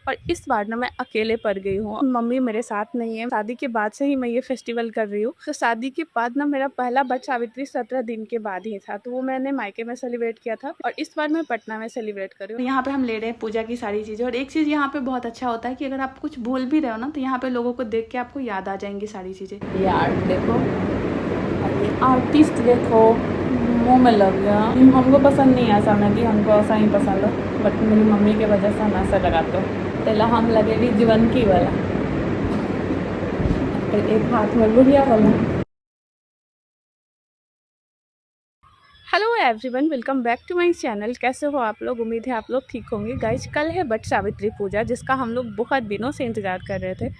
और इस बार ना मैं अकेले पड़ गई हूँ। मम्मी मेरे साथ नहीं है। शादी के बाद से ही मैं ये फेस्टिवल कर रही हूँ। तो शादी के बाद ना मेरा पहला वट सावित्री 17 दिन के बाद ही था, तो वो मैंने मायके में सेलिब्रेट किया था और इस बार मैं पटना में सेलिब्रेट कर रही हूँ। यहाँ पे हम ले रहे हैं पूजा की सारी चीजें और एक चीज यहाँ पे बहुत अच्छा होता है कि अगर आप कुछ भूल भी रहे हो ना तो यहाँ पे लोगों को देख के आपको याद आ जाएंगी सारी चीजें। यार देखो आर्टिस्ट देखो, मुंह में लग गया। हमको पसंद नहीं ऐसा मेहंदी, हमको ऐसा ही पसंद है, बट मेरी मम्मी की वजह से हम ऐसा लगाते हो। तेला हम लगेगी जीवन की वाला, फिर एक हाथ में बुढ़िया वाला। Hello everyone, welcome back to my channel. कैसे हो आप लोग? उम्मीद है आप लोग ठीक होंगे। गाइज कल है वट सावित्री पूजा, जिसका हम लोग बहुत दिनों से इंतज़ार कर रहे थे।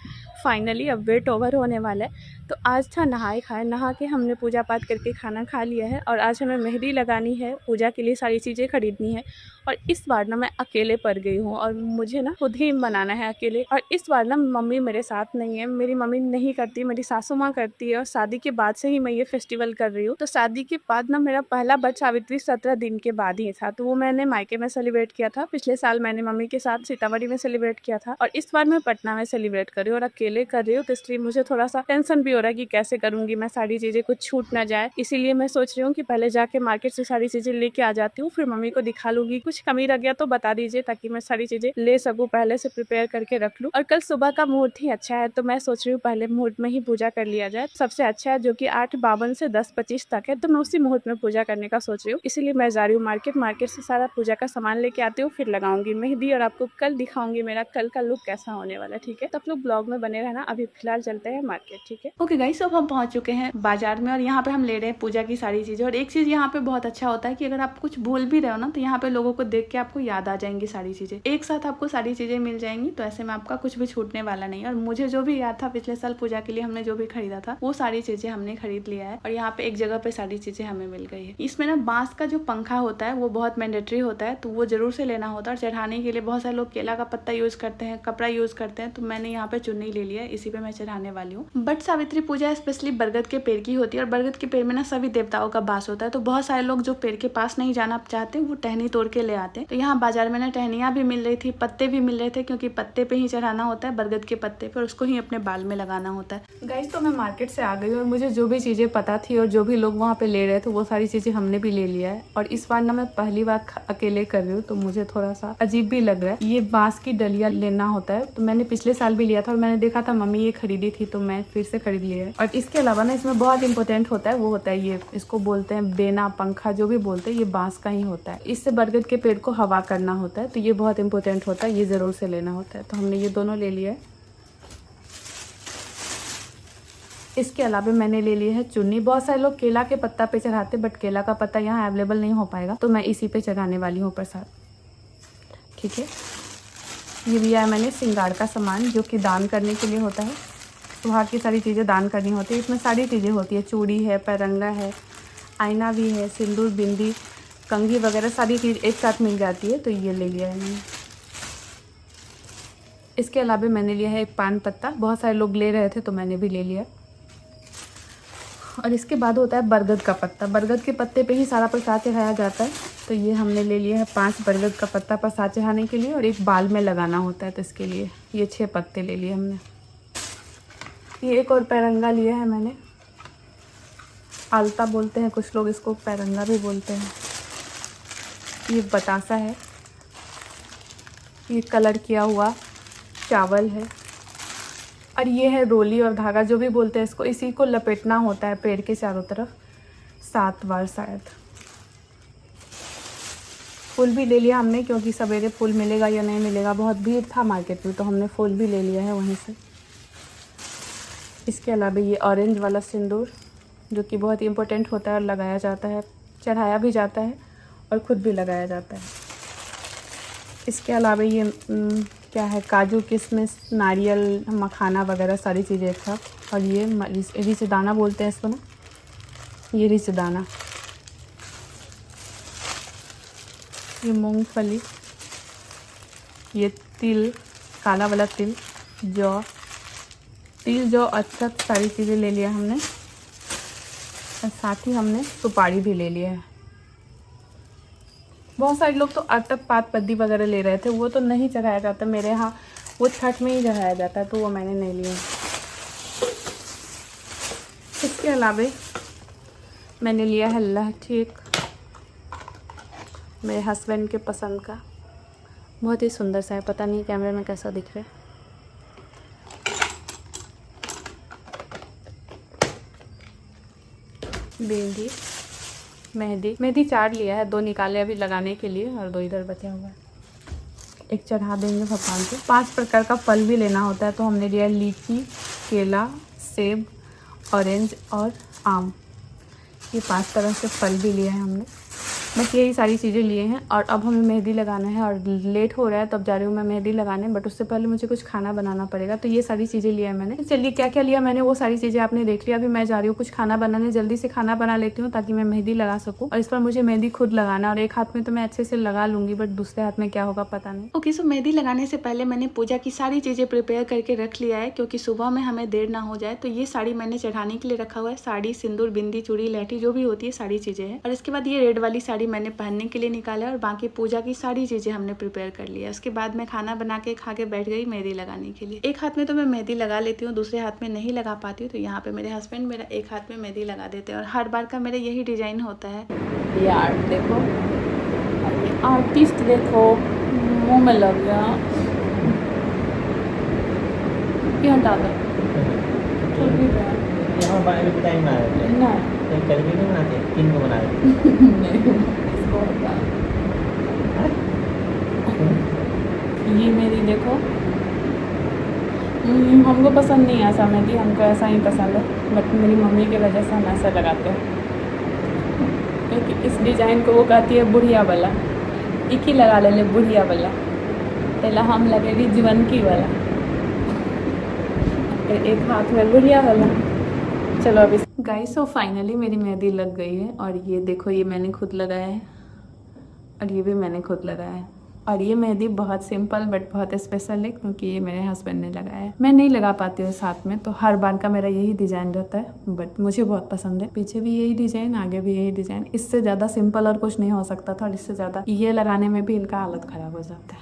फाइनली अब वेट ओवर होने वाला है। तो आज था नहाए खाए, नहा के हमने पूजा पाठ करके खाना खा लिया है और आज हमें मेहंदी लगानी है, पूजा के लिए सारी चीज़ें खरीदनी है। और इस बार ना मैं अकेले पड़ गई हूँ और मुझे ना खुद ही बनाना है अकेले। और इस बार ना मम्मी मेरे साथ नहीं है, मेरी मम्मी नहीं करती, मेरी सासू माँ करती है और शादी के बाद से ही मैं ये फेस्टिवल कर रही हूँ। तो शादी के बाद ना मेरा पहला वट सावित्री 17 दिन के बाद ही था, तो वो मैंने मायके में सेलिब्रेट किया था। पिछले साल मैंने मम्मी के साथ सीतामढ़ी में सेलिब्रेट किया था और इस बार मैं पटना में सेलिब्रेट कर रही हूँ और अकेले कर रही हूँ। तो इसलिए मुझे थोड़ा सा टेंशन भी हो रहा है कि कैसे करूंगी मैं, सारी चीजें कुछ छूट ना जाए। इसीलिए मैं सोच रही हूँ कि पहले जाके मार्केट से सारी चीजें लेके आ जाती हूँ, फिर मम्मी को दिखा लूंगी। कुछ कमी रह गया तो बता दीजिए ताकि मैं सारी चीजें ले सकूँ, पहले से प्रिपेयर करके रख लूँ। और कल सुबह का मुहूर्त ही अच्छा है, तो मैं सोच रही हूँ पहले मुहूर्त में ही पूजा कर लिया जाए। सबसे अच्छा है जो कि 8:52 से 10:25 तक है, तो मैं उसी मुहूर्त में पूजा करने का सोच रही हूँ। इसीलिए मैं जा रही हूँ मार्केट से सारा पूजा का सामान लेके आती हूँ, फिर लगाऊंगी मेहंदी और आपको कल दिखाऊंगी मेरा कल का लुक कैसा होने वाला है। ठीक है, तब लोग ब्लॉग में बने रहना। अभी फिलहाल चलते हैं मार्केट। ठीक है, ओके गाइस, अब हम पहुंच चुके हैं बाजार में और यहाँ पे हम ले रहे हैं पूजा की सारी चीजें। और एक चीज यहाँ पे बहुत अच्छा होता है कि अगर आप कुछ भूल भी रहे हो ना तो यहाँ पे लोगों को देख के आपको याद आ जाएंगी सारी चीजें, एक साथ आपको सारी चीजें मिल जाएंगी। तो ऐसे में आपका कुछ भी छूटने वाला नहीं। और मुझे जो भी याद था पिछले साल पूजा के लिए हमने जो भी खरीदा था वो सारी चीजें हमने खरीद लिया है और यहाँ पे एक जगह पे सारी चीजें हमें मिल गई है। इसमें ना बांस का जो पंखा होता है वो बहुत मैंडेटरी होता है, तो वो जरूर से लेना होता है। और चढ़ाने के लिए बहुत सारे लोग केला का पत्ता यूज करते हैं, कपड़ा यूज करते हैं, तो मैंने यहाँ पे चुन्नी ले लिया है, इसी पे मैं चढ़ाने वाली हूँ। बट सावित्री पूजा स्पेशली बरगद के पेड़ की होती है और बरगद के पेड़ में ना सभी देवताओं का वास होता है। तो बहुत सारे लोग जो पेड़ के पास नहीं जाना चाहते वो टहनी तोड़ के ले आते हैं। तो यहाँ बाजार में ना टहनियाँ भी मिल रही थी, पत्ते भी मिल रहे थे, क्योंकि पत्ते पे ही चढ़ाना होता है, बरगद के पत्ते पे, उसको ही अपने बाल में लगाना होता है। गाइस तो मैं मार्केट से आ गई और मुझे जो भी चीज़ें पता थी और जो भी लोग वहाँ पे ले रहे थे वो सारी चीज़ें हमने भी ले लिया है। और इस बार ना मैं पहली बार अकेले कर रही हूँ तो मुझे थोड़ा सा अजीब भी लग रहा है। ये बांस की डलिया लेना होता है, तो मैंने पिछले साल भी लिया था और मैंने देखा था मम्मी ये खरीदी थी, तो मैं फिर से खरीद लिया है। और इसके अलावा ना इसमें बहुत इंपॉर्टेंट होता है, वो होता है ये, इसको बोलते हैं बेना, पंखा, जो भी बोलते हैं, ये बांस का ही होता है। इससे बरगद के पेड़ को हवा करना होता है, तो ये बहुत इंपॉर्टेंट होता है, ये जरूर से लेना होता है। तो हमने ये दोनों ले लिया है। इसके अलावा मैंने ले ली है चुन्नी। बहुत सारे लोग केला के पत्ता पे चढ़ाते, बट केला का पत्ता यहाँ अवेलेबल नहीं हो पाएगा, तो मैं इसी पे चढ़ाने वाली हूँ प्रसाद। ठीक है, ये लिया है मैंने श्रृंगार का सामान, जो कि दान करने के लिए होता है। सुहाग की सारी चीज़ें दान करनी होती है, इसमें सारी चीज़ें होती है, चूड़ी है, पैरंगा है, आईना भी है, सिंदूर, बिंदी, कंघी वगैरह सारी चीज़ एक साथ मिल जाती है, तो ये ले लिया है मैंने। इसके अलावा मैंने लिया है एक पान पत्ता, बहुत सारे लोग ले रहे थे तो मैंने भी ले लिया। और इसके बाद होता है बरगद का पत्ता। बरगद के पत्ते पे ही सारा प्रसाद चढ़ाया जाता है, तो ये हमने ले लिया है 5 बरगद का पत्ता प्रसाद चढ़ाने के लिए। और एक बाल में लगाना होता है, तो इसके लिए ये 6 पत्ते ले लिए हमने। ये एक और पैरंगा लिया है मैंने, आलता बोलते हैं कुछ लोग इसको, पैरंगा भी बोलते हैं। ये बतासा है, ये कलर किया हुआ चावल है, और ये है रोली और धागा, जो भी बोलते हैं इसको। इसी को लपेटना होता है पेड़ के चारों तरफ 7 बार शायद। फूल भी ले लिया हमने, क्योंकि सवेरे फूल मिलेगा या नहीं मिलेगा, बहुत भीड़ था मार्केट में, तो हमने फूल भी ले लिया है वहीं से। इसके अलावा ये ऑरेंज वाला सिंदूर, जो कि बहुत इम्पोर्टेंट होता है और लगाया जाता है, चढ़ाया भी जाता है और ख़ुद भी लगाया जाता है। इसके अलावा ये क्या है, काजू, किशमिश, नारियल, मखाना वगैरह सारी चीज़ें एक साथ। और ये रिचदाना बोलते हैं इसको ना, ये रिचदाना, ये मूंगफली, ये तिल, काला वाला तिल, जौ, तिल, जौ, अक्षत, सारी चीज़ें ले लिया हमने। और साथ ही हमने सुपारी भी ले लिया है। बहुत सारे लोग तो अटक, पात, पद्दी वगैरह ले रहे थे, वो तो नहीं चढ़ाया जाता। मेरे यहाँ वो छठ में ही चढ़ाया जाता है, तो वो मैंने नहीं लिया। इसके अलावा मैंने लिया है लहठी, एक मेरे हस्बैंड के पसंद का, बहुत ही सुंदर सा है, पता नहीं कैमरे में कैसा दिख रहा है। मेहंदी, मेहंदी 4 लिया है, 2 निकाले अभी लगाने के लिए और 2 इधर बचा हुआ है। एक चढ़ा देंगे भगवान को। 5 प्रकार का फल भी लेना होता है, तो हमने लिया लीची, केला, सेब, ऑरेंज और आम। ये 5 तरह से फल भी लिए हैं हमने। बस यही सारी चीज़ें लिए हैं और अब हमें मेहंदी लगाना है और लेट हो रहा है, तब जा रही हूँ मैं मेहंदी लगाने, बट उससे पहले मुझे कुछ खाना बनाना पड़ेगा, तो ये सारी चीज़ें लिया है मैंने। चलिए क्या क्या लिया मैंने वो सारी चीज़ें आपने देख लिया। अभी मैं जा रही हूँ कुछ खाना बनाने, जल्दी से खाना बना लेती हूँ ताकि मैं मेहंदी लगा सकूँ। और इस पर मुझे मेहंदी खुद लगाना, और एक हाथ में तो मैं अच्छे से लगा लूँगी, बट दूसरे हाथ में क्या होगा पता नहीं। ओके, सो मेहंदी लगाने से पहले मैंने पूजा की सारी चीज़ें प्रिपेयर करके रख लिया है, क्योंकि सुबह में हमें देर ना हो जाए। तो ये साड़ी मैंने चढ़ाने के लिए रखा हुआ है, साड़ी, सिंदूर, बिंदी, चूड़ी, लहठी, जो भी होती है सारी चीज़ें हैं। और इसके बाद ये रेड वाली साड़ी मैंने पहनने के लिए निकाला है और बाकी पूजा की सारी चीजें हमने प्रिपेयर कर लिया। उसके बाद मैं खाना बना के खा के बैठ गई मेहंदी लगाने के लिए। एक हाथ में तो मैं मेहंदी लगा लेती हूँ, दूसरे हाथ में नहीं लगा पाती हूँ, तो यहाँ पे मेरे हस्बैंड मेरा एक हाथ में मेहंदी लगा देते हैं और हर बार का मेरा यही डिजाइन होता है। यार देखो, आर्टिस्ट देखो, मुंह में लग गया, क्यों हटा दो यहाँ बाहर भी टाइम आ रहा है ना, कल भी नहीं बनाते, 3 को बना देते ये मेरी देखो, हमको पसंद नहीं ऐसा मेहंदी, हमको ऐसा ही पसंद है, बट मेरी मम्मी की वजह से हम ऐसा लगाते हैं, क्योंकि इस डिज़ाइन को वो कहती है बुढ़िया वाला। एक ही लगा ले बुढ़िया वाला, पहला हम लगेगी जीवनकी वाला, एक हाथ में बुढ़िया वाला। चलो अभी गाइस, सो फाइनली मेरी मेहंदी लग गई है और ये देखो, ये मैंने खुद लगाया है और ये भी मैंने खुद लगाया है। और ये मेहंदी बहुत सिंपल बट बहुत स्पेशल है, क्योंकि ये मेरे हस्बैंड ने लगाया है। मैं नहीं लगा पाती हूँ साथ में, तो हर बार का मेरा यही डिज़ाइन रहता है, बट मुझे बहुत पसंद है। पीछे भी यही डिज़ाइन, आगे भी यही डिज़ाइन। इससे ज़्यादा सिंपल और कुछ नहीं हो सकता था, और इससे ज़्यादा ये लगाने में भी इनका हालत ख़राब हो जाता है,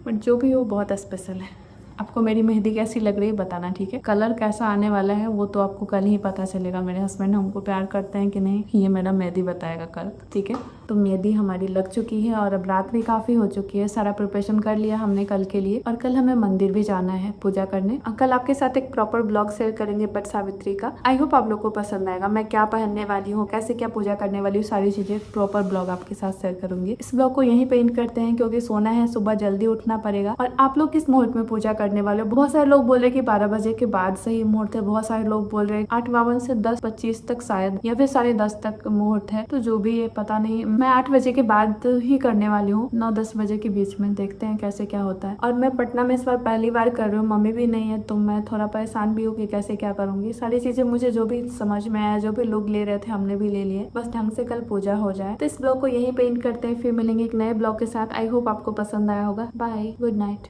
बट जो भी हो बहुत स्पेशल है। आपको मेरी मेहंदी कैसी लग रही है बताना, ठीक है। कलर कैसा आने वाला है वो तो आपको कल ही पता चलेगा। मेरे हस्बैंड हमको प्यार करते हैं कि नहीं, ये मेरा मेहंदी बताएगा कल, ठीक है। तो मेहंदी हमारी लग चुकी है और अब रात भी काफ़ी हो चुकी है। सारा प्रिपरेशन कर लिया हमने कल के लिए, और कल हमें मंदिर भी जाना है पूजा करने। कल आपके साथ एक प्रॉपर ब्लॉग शेयर करेंगे बट सावित्री का। आई होप आप लोग को पसंद आएगा। मैं क्या पहनने वाली हूँ, कैसे क्या पूजा करने वाली हूँ, सारी चीज़ें प्रॉपर ब्लॉग आपके साथ शेयर करूंगी। इस ब्लॉग को यहीं पे एंड करते हैं, क्योंकि सोना है, सुबह जल्दी उठना पड़ेगा। और आप लोग किस मुहूर्त में पूजा करने वाले हो? बहुत सारे लोग बोल रहे कि 12 बजे के बाद सही मुहूर्त है, बहुत सारे लोग बोल रहे 8:52 से 10:25 तक शायद, या फिर 10:30 तक मुहूर्त है। तो जो भी है पता नहीं, मैं 8 बजे के बाद ही करने वाली हूँ, 9-10 बजे के बीच में। देखते हैं कैसे क्या होता है। और मैं पटना में इस बार पहली बार कर रही हूँ, मम्मी भी नहीं है, तो मैं थोड़ा परेशान भी हूँ कि कैसे क्या करूंगी। सारी चीजें मुझे जो भी समझ में आया, जो भी लोग ले रहे थे हमने भी ले लिए, बस ढंग से कल पूजा हो जाए। तो इस ब्लॉग को यहीं पे एंड करते हैं, फिर मिलेंगे एक नए ब्लॉग के साथ। आई होप आपको पसंद आया होगा। Bye, good night.